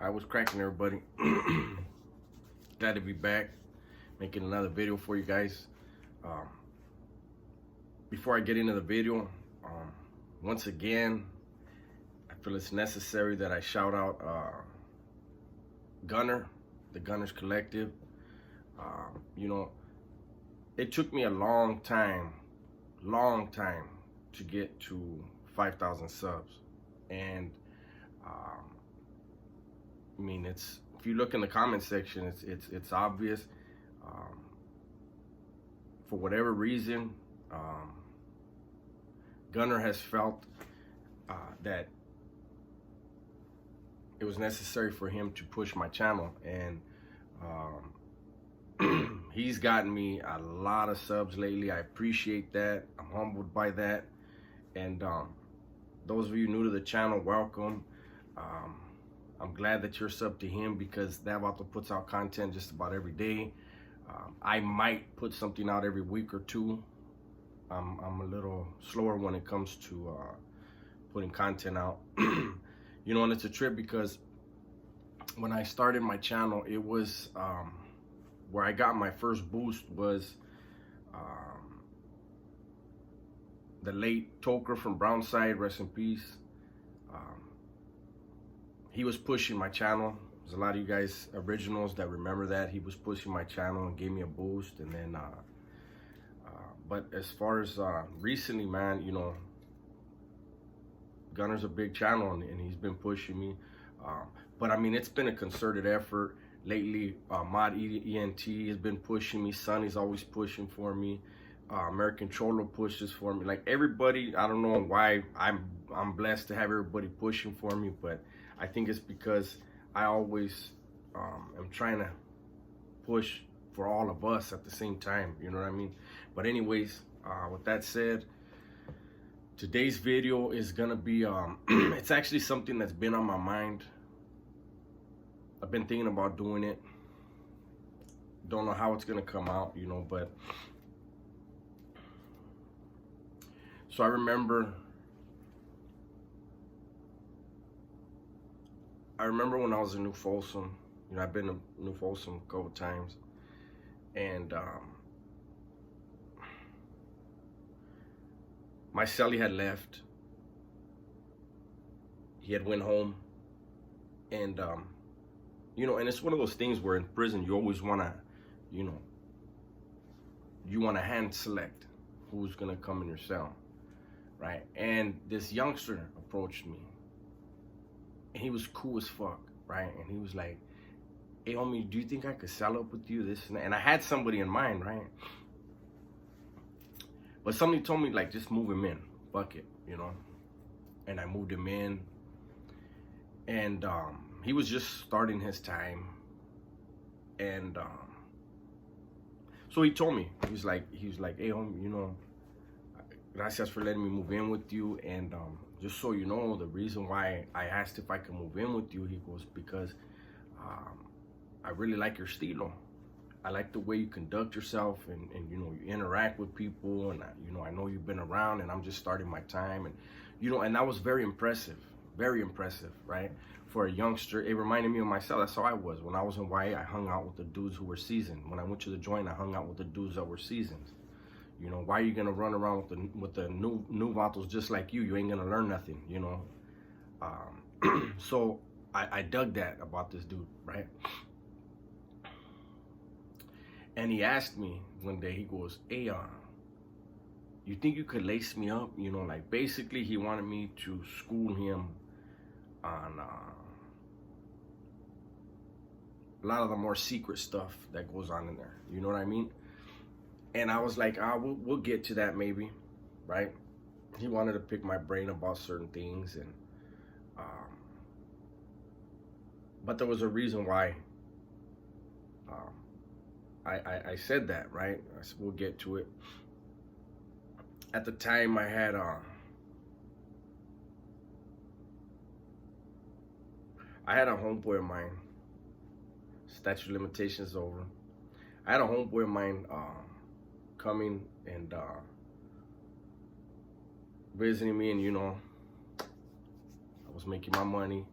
I was cracking, everybody. Glad to be back, making another video for you guys. Um, Before I get into the video, once again, I feel it's necessary that I shout out Gunner, the Gunners Collective. You know, it took me a long time to get to 5,000 subs, and I mean, if you look in the comment section, it's obvious. For whatever reason, Gunner has felt that it was necessary for him to push my channel, and he's gotten me a lot of subs lately. I appreciate that. I'm humbled by that. And those of you new to the channel, welcome. I'm glad that you're subbed to him, because that Vato puts out content just about every day. I might put something out every week or two. I'm a little slower when it comes to putting content out. You know, and it's a trip, because when I started my channel, it was where I got my first boost was the late Toker from Brownside, rest in peace. He was pushing my channel. There's a lot of you guys originals that remember that. He was pushing my channel and gave me a boost. And then but as far as recently, man, you know, Gunner's a big channel, and he's been pushing me. But I mean, it's been a concerted effort lately. Mod ENT has been pushing me. Sonny's always pushing for me. American Cholo pushes for me. Like, everybody, I don't know why I'm blessed to have everybody pushing for me, but I think it's because I always am trying to push for all of us at the same time. You know what I mean? But anyways, with that said, today's video is gonna be it's actually something that's been on my mind. I've been thinking about doing it. Don't know how it's gonna come out, you know, but so I remember when I was in New Folsom. You know, I've been to New Folsom a couple times, and my cellie had left. He had went home, and you know, and it's one of those things where in prison you always wanna, you know, you wanna hand select who's gonna come in your cell, right? And this youngster approached me, and he was cool as fuck, right? And he was like, "Hey, homie, do you think I could cell up with you, this and that?" And I had somebody in mind, right? But somebody told me, like, just move him in, fuck it, you know? And I moved him in, and he was just starting his time. And so he told me, he was like, "Hey, homie, you know, gracias for letting me move in with you, and just so you know, the reason why I asked if I could move in with you," he goes, "because I really like your stilo. I like the way you conduct yourself, and you know, you interact with people, and you know, I know you've been around, and I'm just starting my time, and you know," and that was very impressive, right? For a youngster. It reminded me of myself. That's how I was when I was in YA. I hung out with the dudes who were seasoned. When I went to the joint, I hung out with the dudes that were seasoned. You know, why are you gonna run around with the new vatos just like you? You ain't gonna learn nothing, you know. So I dug that about this dude, right? And he asked me one day, he goes, "Hey, you think you could lace me up?" You know, like, basically he wanted me to school him on a lot of the more secret stuff that goes on in there. You know what I mean? And I was like, we'll get to that maybe, right? He wanted to pick my brain about certain things, and but there was a reason why I said that, right? I said, we'll get to it. At the time, I had a homeboy of mine. Statute of limitations over. I had a homeboy of mine coming and visiting me, and you know, I was making my money.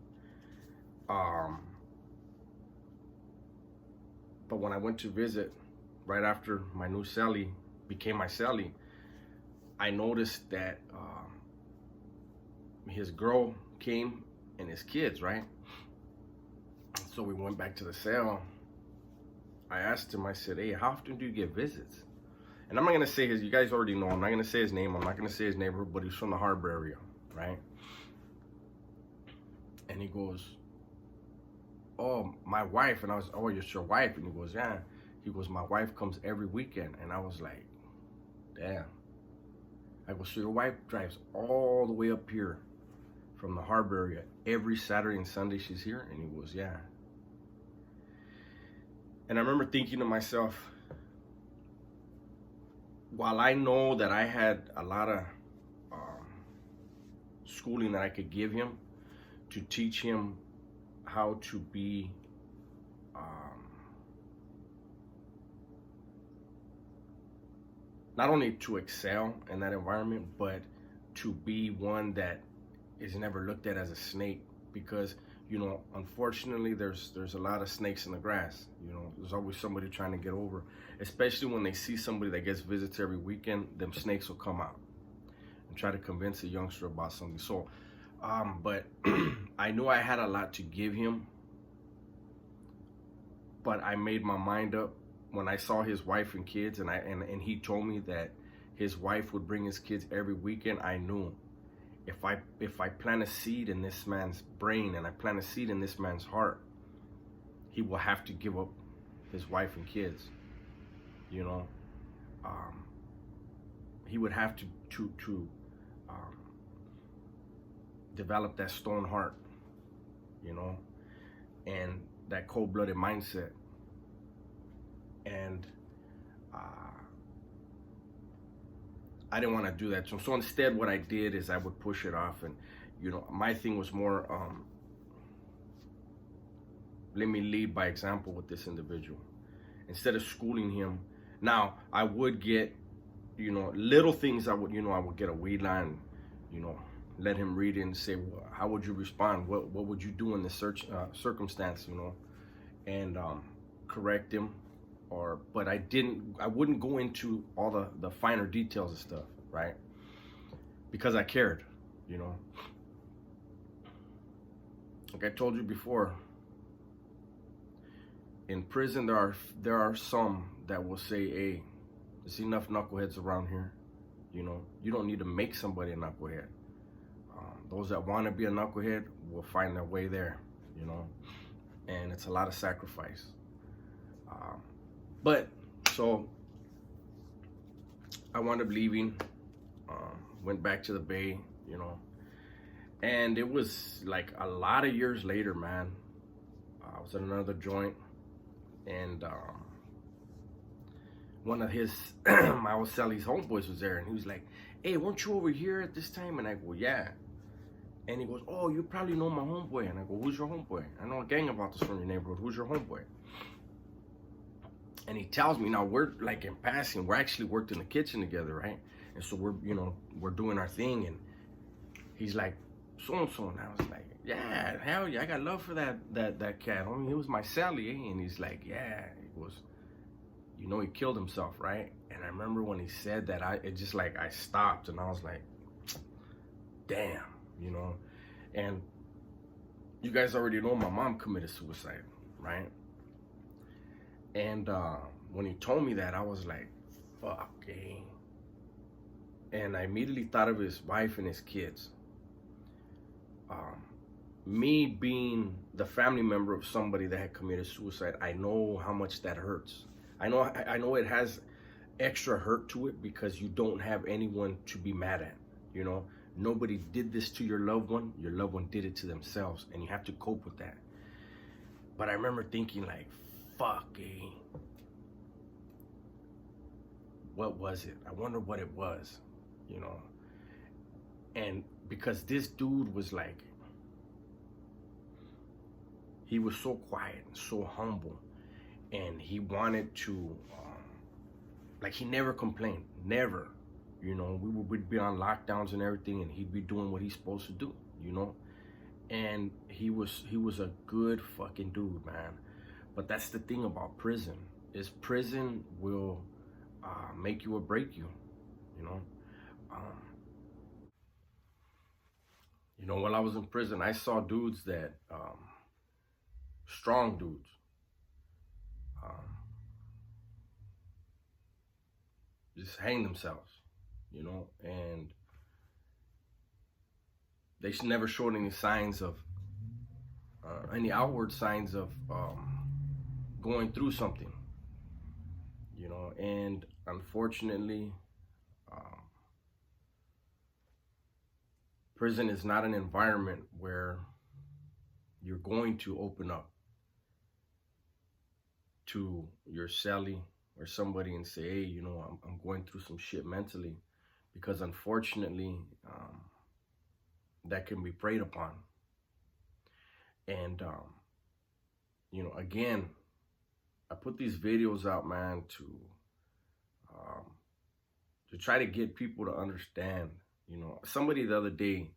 But when I went to visit, right after my new cellie became my cellie, I noticed that his girl came and his kids, right? So we went back to the cell. I asked him, I said, hey, how often do you get visits? And I'm not gonna say his, you guys already know, I'm not gonna say his name, I'm not gonna say his neighborhood, but he's from the Harbor area, right? And he goes, oh, my wife. And I was, oh, you're your wife? And he goes, yeah. He goes, my wife comes every weekend. And I was like, damn. I go, so your wife drives all the way up here from the Harbor area every Saturday and Sunday she's here? And he goes, yeah. And I remember thinking to myself, while I know that I had a lot of schooling that I could give him to teach him how to be not only to excel in that environment, but to be one that is never looked at as a snake. Because, you know, unfortunately, there's a lot of snakes in the grass. You know, there's always somebody trying to get over, especially when they see somebody that gets visits every weekend. Them snakes will come out and try to convince a youngster about something. So, but I knew I had a lot to give him, but I made my mind up when I saw his wife and kids, and he told me that his wife would bring his kids every weekend. I knew if I plant a seed in this man's brain and I plant a seed in this man's heart, he will have to give up his wife and kids. You know, he would have to develop that stone heart, you know, and that cold-blooded mindset. And I didn't want to do that. So instead, what I did is I would push it off. And, you know, my thing was more, let me lead by example with this individual. Instead of schooling him. Now, I would get, you know, little things. I would get a weed line, you know, let him read it and say, well, how would you respond? What would you do in this circumstance, you know, and correct him. But I wouldn't go into all the finer details of stuff, right? Because I cared, you know. Like I told you before, in prison there are some that will say, hey, there's enough knuckleheads around here, you know. You don't need to make somebody a knucklehead. Those that want to be a knucklehead will find their way there, you know. And it's a lot of sacrifice. But so I wound up leaving, went back to the Bay, you know, and it was like a lot of years later, man. I was at another joint, and one of his my old Sally's homeboys was there, and he was like, hey, weren't you over here at this time? And I go, yeah. And he goes, oh, you probably know my homeboy. And I go, who's your homeboy? I know a gang about this from your neighborhood. Who's your homeboy? And he tells me, now we're like in passing, we're actually worked in the kitchen together, right? And so we're doing our thing, and he's like, so-and-so. And I was like, yeah, hell yeah, I got love for that cat. I mean, he was my Sally, eh? And he's like, yeah. He goes, you know, he killed himself, right? And I remember when he said that, I stopped, and I was like, damn, you know. And you guys already know my mom committed suicide, right? And when he told me that, I was like, fuck, eh? And I immediately thought of his wife and his kids. Me being the family member of somebody that had committed suicide, I know how much that hurts. I know it has extra hurt to it because you don't have anyone to be mad at, you know? Nobody did this to your loved one did it to themselves, and you have to cope with that. But I remember thinking like, fuck, eh? What was it? I wonder what it was, you know? And because this dude was like, he was so quiet and so humble, and he wanted to, like, he never complained, never. You know, we'd be on lockdowns and everything, and he'd be doing what he's supposed to do, you know? And he was a good fucking dude, man. But that's the thing about prison, is prison will make you or break you, you know. Um, while I was in prison, I saw dudes that, strong dudes, um, just hang themselves, and they never showed any signs of, any outward signs of going through something, and unfortunately, um, prison is not an environment where you're going to open up to your cellie or somebody and say, hey, I'm going through some shit mentally, because unfortunately, that can be preyed upon. And, again, I put these videos out, man, to try to get people to understand. Somebody the other day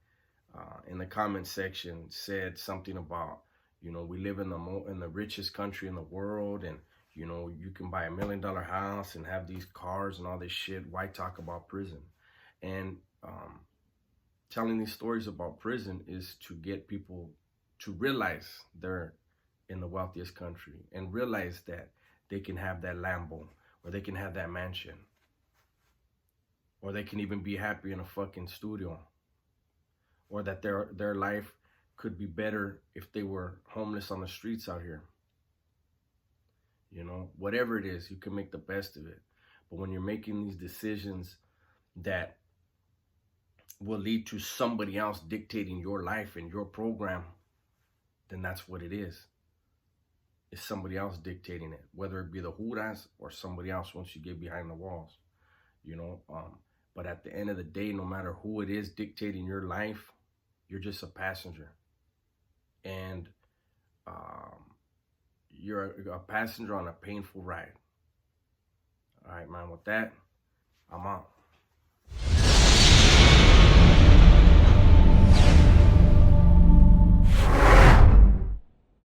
in the comment section said something about, we live in the richest country in the world, and you can buy $1 million house and have these cars and all this shit. Why talk about prison? And telling these stories about prison is to get people to realize they're in the wealthiest country, and realize that they can have that Lambo, or they can have that mansion, or they can even be happy in a fucking studio, or that their life could be better if they were homeless on the streets out here. Whatever it is, you can make the best of it. But when you're making these decisions that will lead to somebody else dictating your life and your program, then that's what it is. It's somebody else dictating it, whether it be the Juras or somebody else once you get behind the walls, But at the end of the day, no matter who it is dictating your life, you're just a passenger. And you're a passenger on a painful ride. All right, man, with that, I'm out.